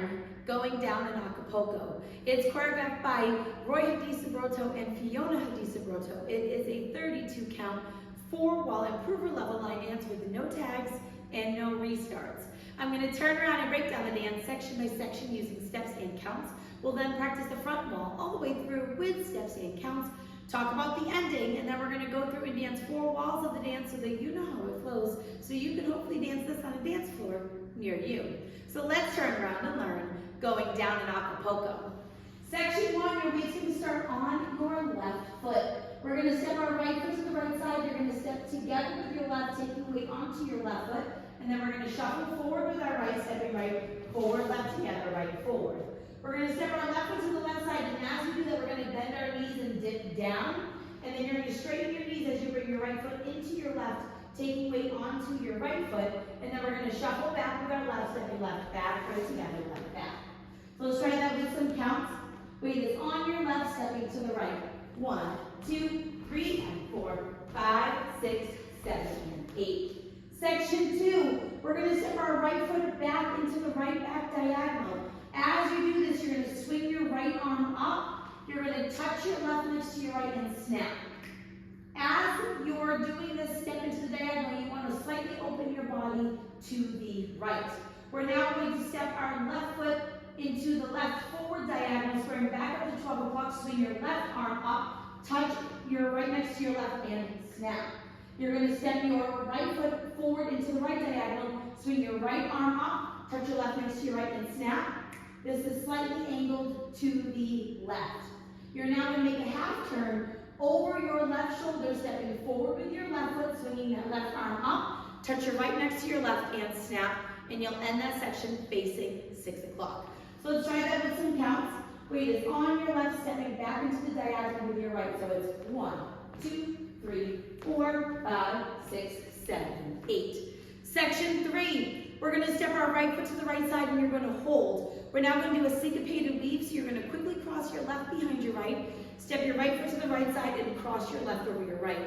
learn Going Down in Acapulco. It's choreographed by Roy Hadisubroto and Fiona Hadisubroto. It is a 32 count, 4-wall improver level line dance with no tags and no restarts. I'm going to turn around and break down the dance section by section using steps and counts. We'll then practice the front wall all the way through with steps and counts, talk about the ending, and then we're going to go through and dance 4 walls of the dance so that you know how it flows, so you can hopefully dance this on a dance floor near you. So let's turn around and learn Going Down in Acapulco. Section 1, your weight's going to start on your left foot. We're going to step our right foot to the right side. You're going to step together with your left, taking weight onto your left foot. And then we're going to shuffle forward with our right, stepping right, forward, left, together, right, forward. We're going to step our left foot to the left side, and as we do that, we're going to bend our knees and dip down. And then you're going to straighten your knees as you bring your right foot into your left, taking weight onto your right foot. And then we're going to shuffle back with our left, stepping left, back, right, together, left, back. So let's try that with some counts. Weight is on your left, stepping to the right. 1, 2, 3, and 4, 5, 6, 7, and 8. Section 2, we're going to step our right foot back into the right back diagonal. As you do this, you're going to swing your right arm up. You're going to touch your left next to your right and snap. As you're doing this step into the diagonal, you want to slightly open your body to the right. We're now going to step our left foot into the left forward diagonal, squaring back up to 12 o'clock, swing your left arm up, touch your right next to your left and snap. You're going to step your right foot forward into the right diagonal, swing your right arm up, touch your left next to your right and snap. This is slightly angled to the left. You're now going to make a half turn over your left shoulder, stepping forward with your left foot, swinging that left arm up, touch your right next to your left and snap, and you'll end that section facing 6 o'clock. So let's try that with some counts. Weight is on your left, stepping back into the diagonal with your right. So it's 1, 2, 3, 4, 5, 6, 7, 8. Section 3, we're going to step our right foot to the right side and you're going to hold. We're now going to do a syncopated weave, so you're going to quickly cross your left behind your right, step your right foot to the right side and cross your left over your right.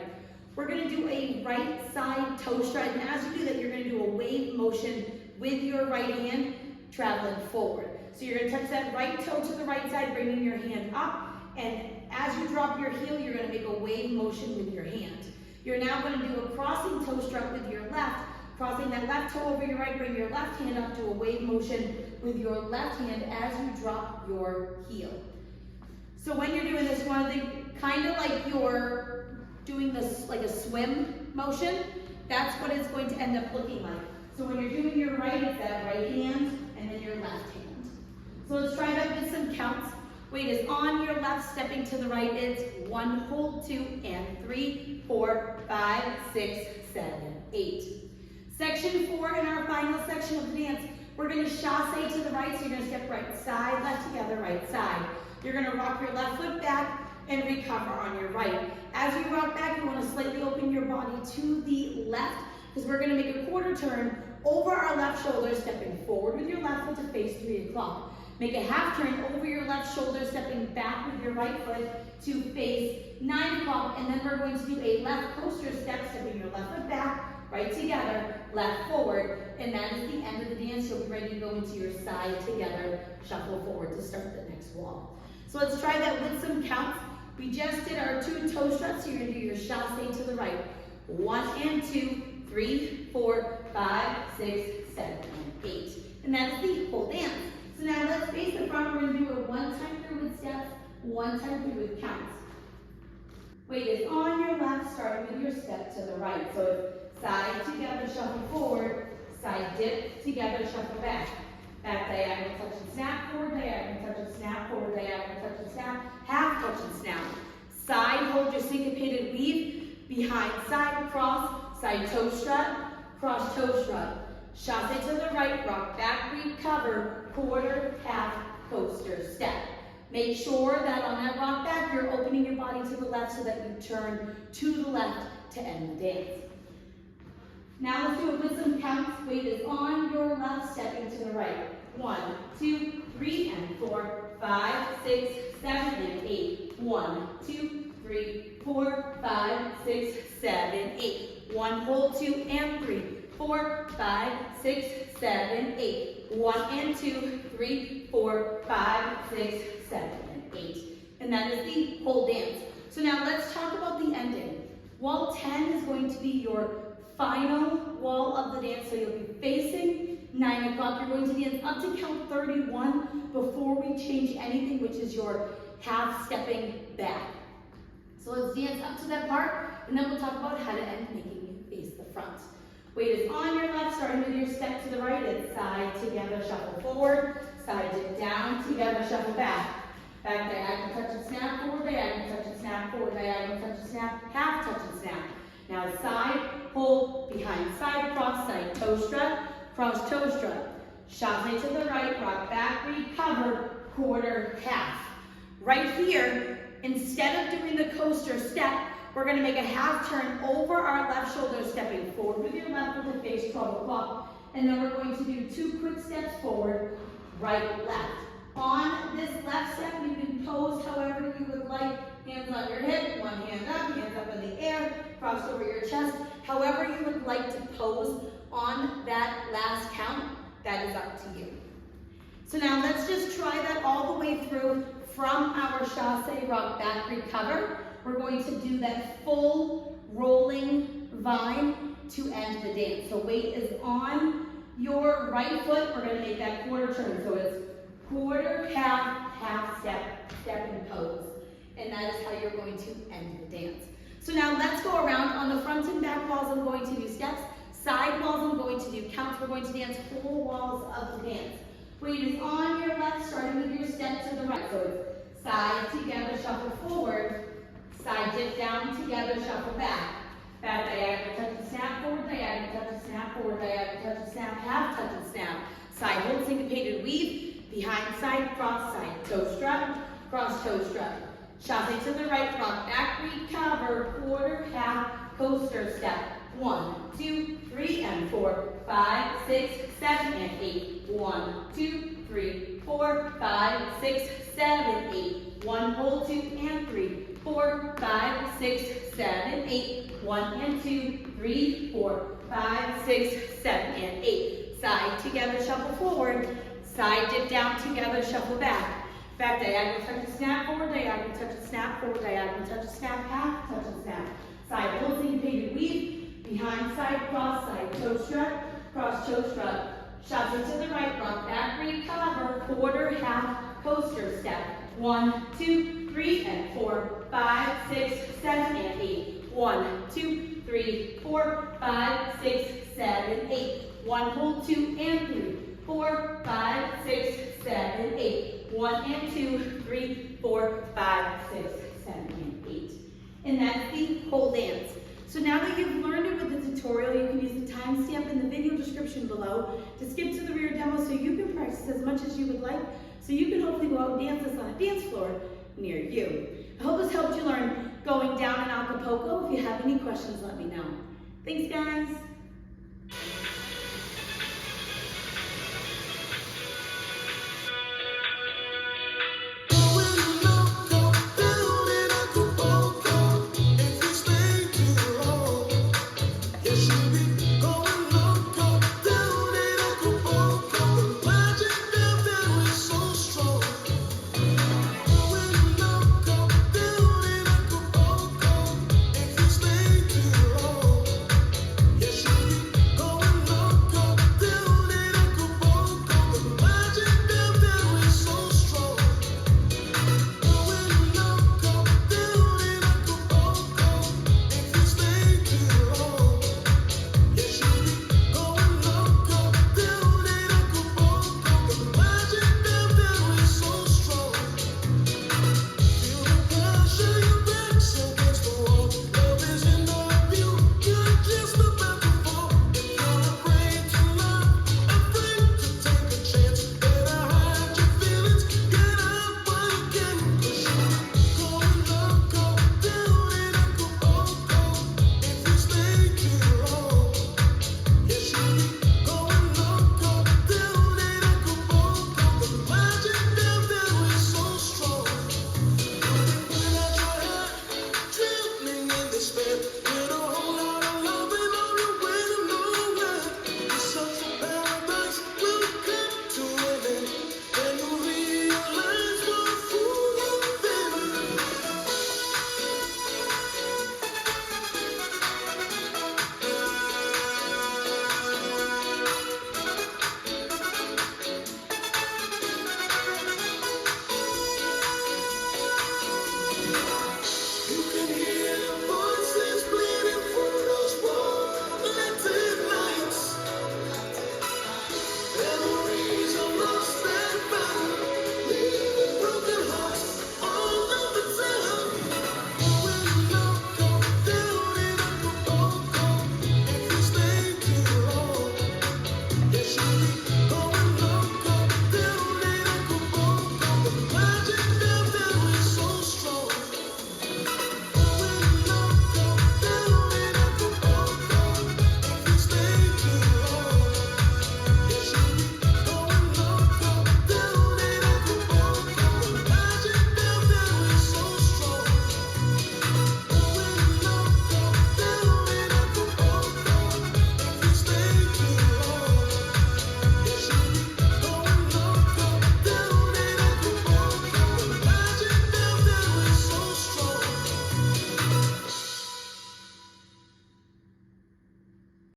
We're going to do a right side toe strut, and as you do that, you're going to do a wave motion with your right hand traveling forward. So you're going to touch that right toe to the right side, bringing your hand up, and as you drop your heel, you're going to make a wave motion with your hand. You're now going to do a crossing toe strut with your left, crossing that left toe over your right, bring your left hand up, do a wave motion with your left hand as you drop your heel. So when you're doing this, one of the, kind of like you're doing this like a swim motion, that's what it's going to end up looking like. So when you're doing your right, it's that right hand and then your left hand. So let's try that with some counts. Weight is on your left, stepping to the right. It's 1, hold 2, and 3, 4, 5, 6, 7, 8. Section 4, in our final section of the dance, we're going to chasse to the right. So you're going to step right side, left together, right side. You're going to rock your left foot back and recover on your right. As you rock back, you want to slightly open your body to the left, because we're going to make a quarter turn over our left shoulder, stepping forward with your left foot to face 3 o'clock. Make a half turn over your left shoulder, stepping back with your right foot to face 9 o'clock, and then we're going to do a left coaster step, stepping your left foot back, right together, left forward, and that is the end of the dance. You'll be ready to go into your side together, shuffle forward to start the next wall. So let's try that with some counts. We just did our 2 toe struts, so you're going to do your chasse to the right. 1 and 2, 3, 4, 5, 6, 7, and 8. And that is the whole dance. So now let's face the front. We're going to do a 1 time through with steps, 1 time through with counts. Weight is on your left, starting with your step to the right. So it's side together, shuffle forward, side dip, together, shuffle back. Back diagonal, touch and snap, forward diagonal, touch and snap, forward diagonal, touch and snap, half touch and snap. Side, hold your syncopated weave, behind side, cross, side toe strut, cross toe strut. Chasse to the right, rock back, recover, quarter, half, coaster, step. Make sure that on that rock back, you're opening your body to the left so that you turn to the left to end the dance. Now let's do it with some counts. Weight is on your left, stepping to the right. 1, 2, 3, and 4, 5, 6, 7, and 8. 1, 2, 3, 4, 5, 6, 7, 8. 1, hold 2, and 3, 4, 5, 6, 7, 8. 1 and 2, 3, 4, 5, 6, 7, and 8. And that is the whole dance. So now let's talk about the ending. Wall 10 is going to be your final wall of the dance. So you'll be facing 9 o'clock. You're going to dance up to count 31 before we change anything, which is your half stepping back. So let's dance up to that part, and then we'll talk about how to end, making you face the front. Weight is on your left, starting with your step to the right. It's side, together, shuffle forward. Side, dip down, together, shuffle back. Back, diagonal, touch and snap, forward, diagonal, touch and snap, forward, diagonal, touch and snap, half touch and snap. Now side, hold, behind side, cross side, toe strut, cross toe strut. Chasse to the right, rock back, recover, quarter, half. Right here, instead of doing the coaster step, we're going to make a half turn over our left shoulder, stepping forward with your left with the face 12 o'clock. And then we're going to do 2 quick steps forward, right, left. On this left step, you can pose however you would like. Hands on your hip, one hand up in the air, cross over your chest. However you would like to pose on that last count, that is up to you. So now let's just try that all the way through from our chasse, rock back, recover. We're going to do that full rolling vine to end the dance. So weight is on your right foot. We're going to make that quarter turn. So it's quarter, half, half step, step and pose. And that is how you're going to end the dance. So now let's go around. On the front and back walls, I'm going to do steps. Side walls, I'm going to do counts. We're going to dance 4 walls of the dance. Weight is on your left, starting with your step to the right. So it's side, together, shuffle forward. Side, dip down, together, shuffle back. Back, diagonal, touch and snap, forward, diagonal, touch and snap, forward, diagonal, touch and snap, half touch and snap. Side, hold, syncopated weave. Behind side, cross side. Toe strut, cross toe strut. Chasse to the right, rock back, recover, quarter, half, coaster step. 1, 2, 3, and 4, 5, 6, 7, and 8. 1, 2, 3, 4, 5, 6, 7, 8. 1, hold, 2, and 3, 4, 5, 6, 7, 8. 1 and 2, 3, 4, 5, 6, 7, and 8. Side, together, shuffle forward. Side, dip down, together, shuffle back. Back, diagonal, touch and snap, forward, diagonal, touch and snap, forward, diagonal, touch and snap, half, touch and snap. Side, hold, syncopated weave, behind side, cross side, toe strut, cross toe strut. Chasse to the right, rock back, recover, quarter, half, coaster step. 1, 2, 3, and 4, 5, 6, 7, and 8. 1, 2, 3, 4, 5, 6, 7, 8. 1, hold, 2, and 3, 4, 5, 6, 7, 8. 1 and 2, 3, 4, 5, 6, 7, and 8. And that's the whole dance. So now that you've learned it with the tutorial, you can use the timestamp in the video description below to skip to the rear demo so you can practice as much as you would like, so you can hopefully go out and dance this on a dance floor near you. I hope this helped you learn going down in Acapulco. If you have any questions, let me know. Thanks, guys.